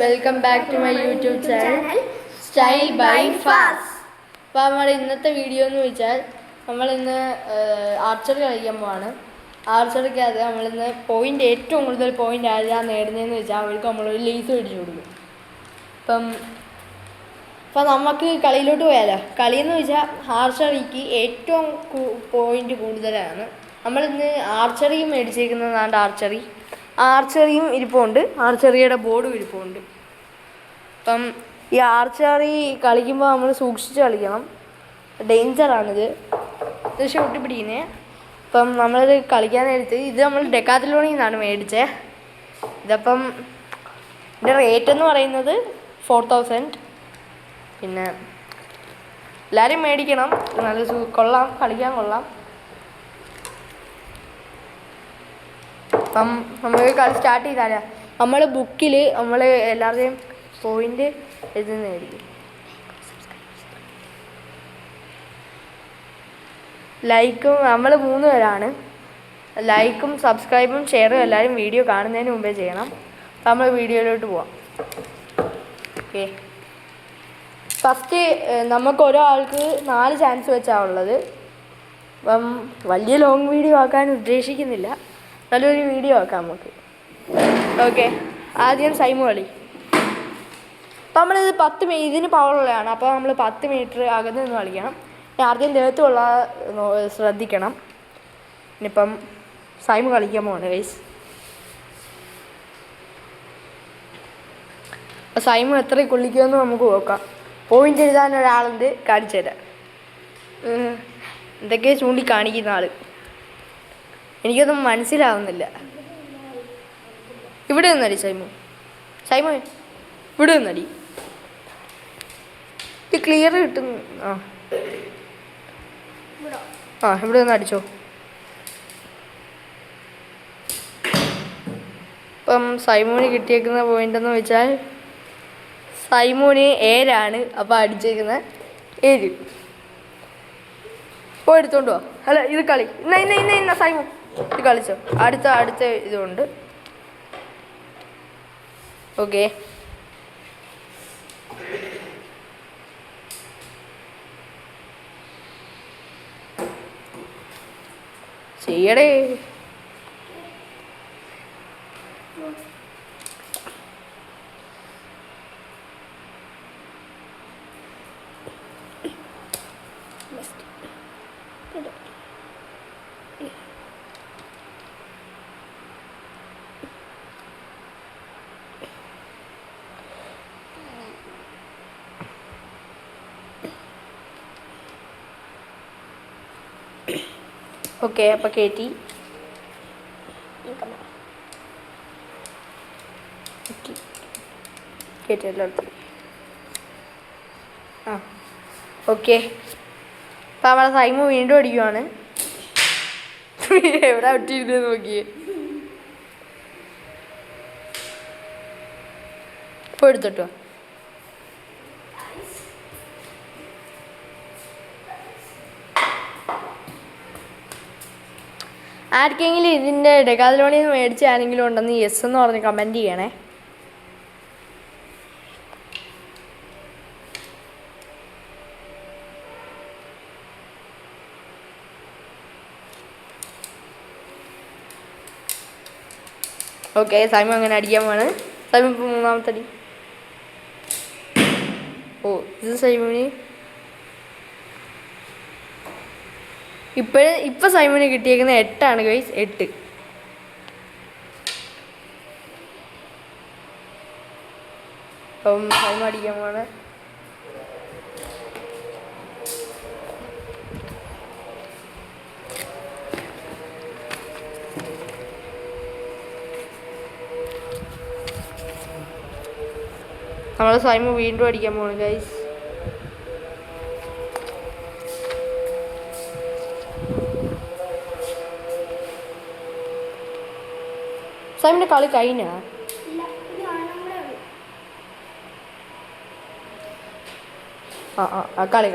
Welcome back to my YouTube channel style by Faz. അപ്പോൾ നമ്മുടെ ഇന്നത്തെ വീഡിയോ എന്ന് വെച്ചാൽ നമ്മളിന്ന് ആർച്ചറി കളിക്കാൻ പോവാണ്. ആർച്ചറിക്കകത്ത് നമ്മളിന്ന് ഏറ്റവും കൂടുതൽ പോയിൻ്റ് ആരാണ് നേടുന്നതെന്ന് വെച്ചാൽ അവർക്ക് നമ്മളൊരു ലേസ് മേടിച്ചു കൊടുക്കും. അപ്പം നമുക്ക് കളിയിലോട്ട് പോയാലോ. കളിയെന്ന് വെച്ചാൽ ആർച്ചറിക്ക് ഏറ്റവും പോയിൻ്റ് കൂടുതലാണ്. നമ്മളിന്ന് ആർച്ചറിയും മേടിച്ചേക്കുന്നതാണ്. ആർച്ചറിയും ഇരിപ്പുണ്ട്, ആർച്ചറിയുടെ ബോർഡും ഇരിപ്പുണ്ട്. അപ്പം ഈ ആർച്ചറി കളിക്കുമ്പോൾ നമ്മൾ സൂക്ഷിച്ച് കളിക്കണം, ഡേഞ്ചറാണിത്. പക്ഷേ ഒട്ടിപ്പിടിക്കുന്നേ. അപ്പം നമ്മളത് കളിക്കാനെടുത്ത് ഇത് നമ്മൾ ഡെക്കാത്തലോണിൽ നിന്നാണ് മേടിച്ചത്. ഇതപ്പം ഇതിൻ്റെ റേറ്റ് എന്ന് പറയുന്നത് 4000. പിന്നെ എല്ലാവരും മേടിക്കണം, നല്ല കൊള്ളാം, കളിക്കാൻ കൊള്ളാം. അപ്പം നമുക്ക് കളി സ്റ്റാർട്ട് ചെയ്താലോ. നമ്മൾ ബുക്കിൽ നമ്മൾ എല്ലാവരുടെയും പോയിൻ്റ് എഴുതുന്നതായിരിക്കും. ലൈക്കും നമ്മൾ 3 പേരാണ്. ലൈക്കും സബ്സ്ക്രൈബും ഷെയറും എല്ലാവരും വീഡിയോ കാണുന്നതിന് മുമ്പേ ചെയ്യണം. അപ്പം നമ്മൾ വീഡിയോയിലോട്ട് പോവാം. ഓക്കെ, ഫസ്റ്റ് നമുക്ക് ഒരാൾക്ക് 4 ചാൻസ് വെച്ചാണ് ഉള്ളത്. അപ്പം വലിയ ലോങ് വീഡിയോ ആക്കാൻ ഉദ്ദേശിക്കുന്നില്ല, നല്ലൊരു വീഡിയോ ആക്കാം നമുക്ക്. ഓക്കെ, ആദ്യം സൈമു കളി. അപ്പം നമ്മളിത് 10 ഇതിന് പവറുള്ളതാണ്. അപ്പോൾ നമ്മൾ 10 മീറ്റർ അകന്ന് നിന്ന് കളിക്കണം. ആദ്യം ദേഹത്തുള്ള ശ്രദ്ധിക്കണം. ഇനിയിപ്പം സൈമു കളിക്കാൻ പോവാണ് ഗൈസ്. അപ്പോൾ സൈമു എത്ര കൊള്ളിക്കുമെന്ന് നമുക്ക് നോക്കാം. പോയിൻ്റ് എഴുതാൻ ഒരാളുണ്ട്, കാണിച്ചു തരാം. എന്തൊക്കെയാണ് ചൂണ്ടിക്കാണിക്കുന്ന ആൾ, എനിക്കൊന്നും മനസ്സിലാവുന്നില്ല. ഇവിടെ നിന്നടി സൈമു, ഇവിടെ നിന്നടി. ഇത് ക്ലിയർ കിട്ടുന്നു. ഇവിടെ നിന്ന് അടിച്ചോ. ഇപ്പം സൈമോന് കിട്ടിയേക്കുന്ന പോയിന്റ് എന്ന് വെച്ചാൽ സൈമോന് 7ആണ്. അപ്പം അടിച്ചേക്കുന്ന 7. പോയി എടുത്തോണ്ട് പോ. അല്ല, ഇത് കളി. ഇന്ന സൈമു ഇത് കളിച്ചോ. അടുത്ത ഇതുണ്ട്. ഓക്കെ, ചെയ്യടേ. ഓക്കെ, അപ്പം കയറ്റി. കയറ്റിയെല്ലാം. ഓക്കെ, അപ്പം നമ്മളെ സൈമു വീണ്ടും അടിക്കുവാണ്. എവിടെ ഒട്ടിയിരുന്ന് നോക്കിയേ. ഇപ്പോൾ എടുത്തിട്ടോ. ആർക്കെങ്കിലും ഇതിൻ്റെ ഡെക്കാത്തലോണിൽ നിന്ന് മേടിച്ച ആരെങ്കിലും ഉണ്ടെന്ന് യെസ് എന്ന് പറഞ്ഞ് കമൻറ്റ് ചെയ്യണേ. ഓക്കെ, സൈമു അങ്ങനെ അടിക്കാൻ പോവാണ്. സൈമു ഇപ്പോൾ 3ാമത്തെ അടി. ഇത് സൈമുവിന് ഇപ്പം സൈമോന് കിട്ടിയേക്കുന്ന 8ആണ് ഗൈസ്. 8. അപ്പം സൈമ അടിക്കാൻ പോവാണ്. നമ്മളെ സൈമ വീണ്ടും അടിക്കാൻ പോവാണ് ഗൈസ്. സൈമിൻ്റെ കളി കഴിഞ്ഞാ? കളി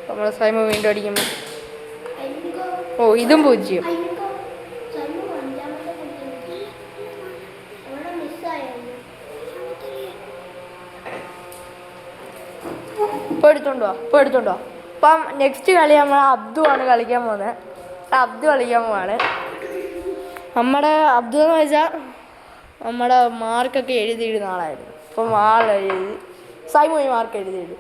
നമ്മളെ സൈമ വീണ്ടും അടിക്കുമ്പോൾ ഇതും 0. ഇപ്പോൾ എടുത്തോണ്ടോ അപ്പം നെക്സ്റ്റ് കളി നമ്മൾ അബ്ദു ആണ് കളിക്കാൻ പോകുന്നത്. അബ്ദു കളിക്കാൻ പോവാണ്. നമ്മുടെ അബ്ദു എന്ന് വെച്ചാൽ നമ്മുടെ മാർക്കൊക്കെ എഴുതിയിടുന്ന ആളായിരുന്നു. അപ്പം എഴുതി സൈമോയി മാർക്ക് എഴുതിയിടും.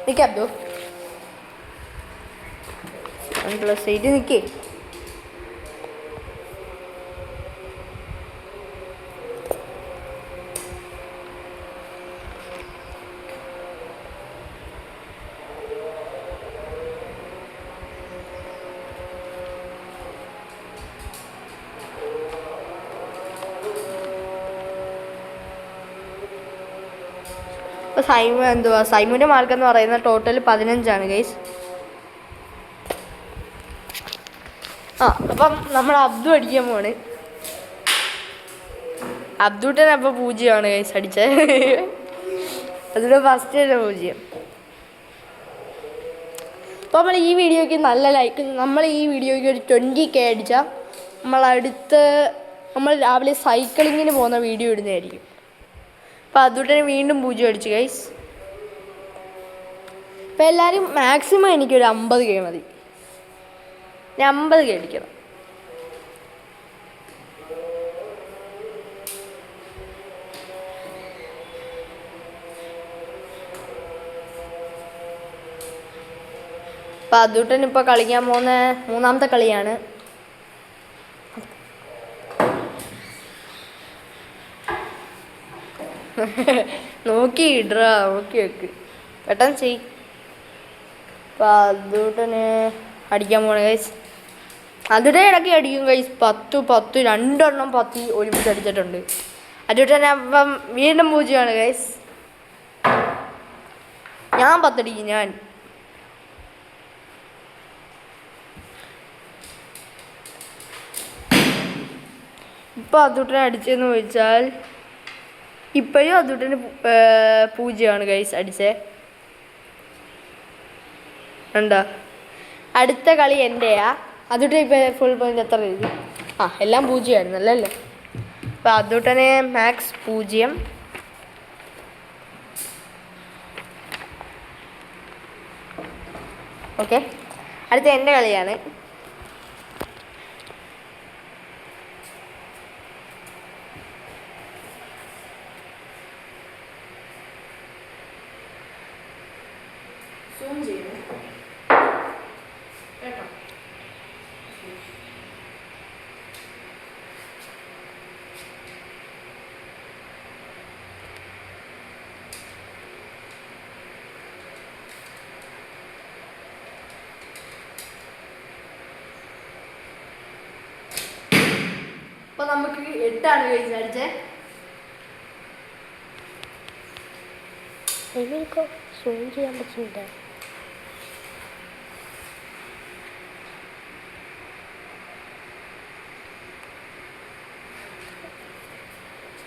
നിൽക്കാം അബ്ദു +8 നിൽക്കേ. അപ്പോൾ സൈമുവിൻ്റെ മാർക്ക് എന്ന് പറയുന്നത് ടോട്ടൽ 15 ഗൈസ്. അപ്പം നമ്മൾ അബ്ദു അടിക്കാൻ പോവാണ്. അബ്ദുട്ടൻ അപ്പോൾ 0 ഗൈസ് അടിച്ചത്. അതിൻ്റെ ഫസ്റ്റ് തന്നെ 0. അപ്പോൾ നമ്മൾ ഈ വീഡിയോയ്ക്ക് നല്ല ലൈക്ക്, നമ്മൾ ഈ വീഡിയോയ്ക്ക് ഒരു 20K അടിച്ചാൽ നമ്മൾ രാവിലെ സൈക്ലിങ്ങിന് പോകുന്ന വീഡിയോ ഇടുന്നതായിരിക്കും. അപ്പോൾ അതുകൊണ്ടു വീണ്ടും 0 അടിച്ചു ഗൈസ്. അപ്പോൾ എല്ലാവരും മാക്സിമം എനിക്കൊരു 50K മതി. ഞാൻ 50K അടിക്കണം. അപ്പോൾ അതുകൊണ്ടു ഇപ്പോൾ കളിക്കാൻ പോകുന്ന 3ാമത്തെ കളിയാണ്. നോക്കി വെക്ക് പെട്ടെന്ന് ചെയ്. അപ്പം അതുകൊണ്ടന്നെ അടിക്കാൻ പോണ ഗൈസ്. അതിടെ ഇടയ്ക്ക് അടിക്കും ഗൈസ്. 10 രണ്ടെണ്ണം 10 ഒരുമിച്ച് അടിച്ചിട്ടുണ്ട്. അതുകൊണ്ട് തന്നെ അപ്പം വീണ്ടും 0 ഗൈസ്. ഞാൻ 10 അടിക്കും. ഞാൻ ഇപ്പം അതുകൊണ്ടന്നെ അടിച്ചതെന്ന് ചോദിച്ചാൽ ഇപ്പോഴും അതുകൊണ്ടന്നെ 0 ഗൈസ് അടിച്ചേ. ഉണ്ടോ? അടുത്ത കളി എൻ്റെയാ. അതുകൊണ്ട് ഇപ്പോൾ ഫുൾ പോയിൻ്റ് എത്ര എഴുതി? എല്ലാം 0 ആയിരുന്നല്ലോ അല്ലേ. അപ്പോൾ അതുകൊണ്ടന്നെ മാക്സ് 0. ഓക്കെ, അടുത്ത എൻ്റെ കളിയാണ്. അപ്പോൾ നമുക്ക് 8 കഴിച്ച് അടിച്ചേ. സൂം ചെയ്യാൻ പറ്റുന്നില്ല.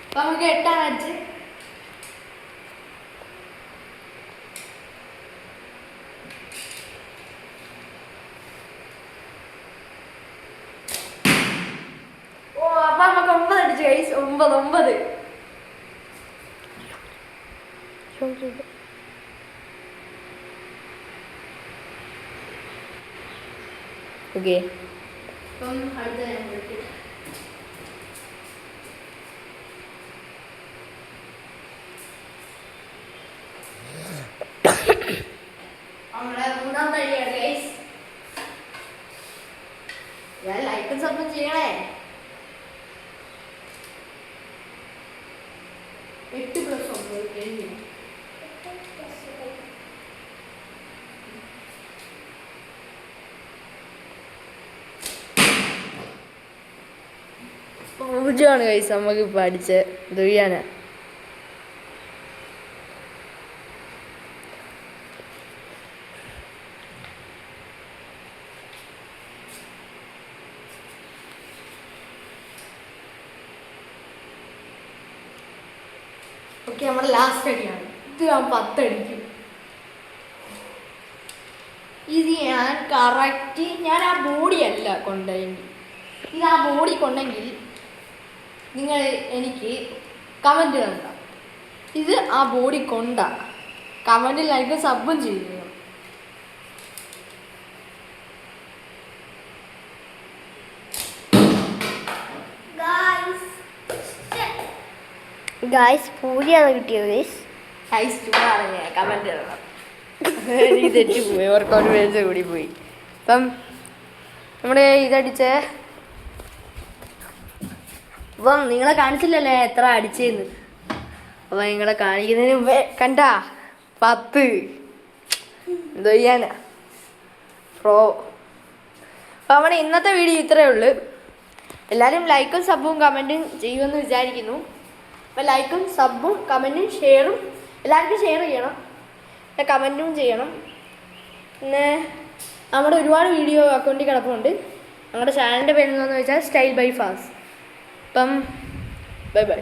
അപ്പോൾ നമുക്ക് 8 അടിച്ച്. അപ്പം നമുക്ക് 9 അടിച്ച് ഗൈസ്. 9. ഓക്കെ, അപ്പം അടുത്ത നമ്മുടെ 3ാമത്തെ കളിയാണ് ഗൈസ്. ഞാൻ ലൈക്കും സബ്സ്ക്രൈബ് ചെയ്യണേ. 8 + 9 പൂജ്യമാണ് ഗൈസ്. നമുക്ക് ഇപ്പോൾ അടിച്ച് ഇത് ചെയ്യാനാ. ഓക്കെ, നമ്മുടെ ലാസ്റ്റ് അടിയാണ്. ഇത് ഞാൻ 10 അടിക്കും. ഇത് ഞാൻ കറക്റ്റ് ഞാൻ ആ ബോഡിയല്ല കൊണ്ടെങ്കിൽ, ഇത് ആ ബോഡി കൊണ്ടെങ്കിൽ നിങ്ങൾ എനിക്ക് കമൻറ്റ് കണ്ട ഇത് ആ ബോഡി കൊണ്ട കമൻറ്റിൽ ലൈക്കും സബും ചെയ്യുന്നു. ഗായ്സ് പൂരിയാണ് കിട്ടിയത് ഗൈസ് ചൂടാണ് കമൻറ്റ് ഇടണം. എനിക്ക് തെറ്റിപ്പോയി, ഓർക്കൗട്ട് പേജ് കൂടി പോയി. അപ്പം നമ്മുടെ ഇതടിച്ചേ അപ്പം നിങ്ങളെ കാണിച്ചില്ലല്ലേ എത്ര അടിച്ചേന്ന്. അപ്പം നിങ്ങളെ കാണിക്കുന്നതിന് മുമ്പേ കണ്ട 10 എന്തോ ചെയ്യാനാ പ്രോ. അപ്പം നമ്മുടെ ഇന്നത്തെ വീഡിയോ ഇത്രയേ ഉള്ളൂ. എല്ലാവരും ലൈക്കും സബും കമൻറ്റും ചെയ്യുമെന്ന് വിചാരിക്കുന്നു. അപ്പം ലൈക്കും സബും കമൻറ്റും ഷെയറും എല്ലാവർക്കും ഷെയർ ചെയ്യണം, പിന്നെ കമൻറ്റും ചെയ്യണം. പിന്നെ നമ്മുടെ ഒരുപാട് വീഡിയോ അക്കൗണ്ടിൽ കിടപ്പുണ്ട്. ഞങ്ങളുടെ ചാനലിൻ്റെ പേരെന്താണെന്ന് വെച്ചാൽ സ്റ്റൈൽ ബൈ ഫാസ്. അപ്പം ബൈ ബൈ.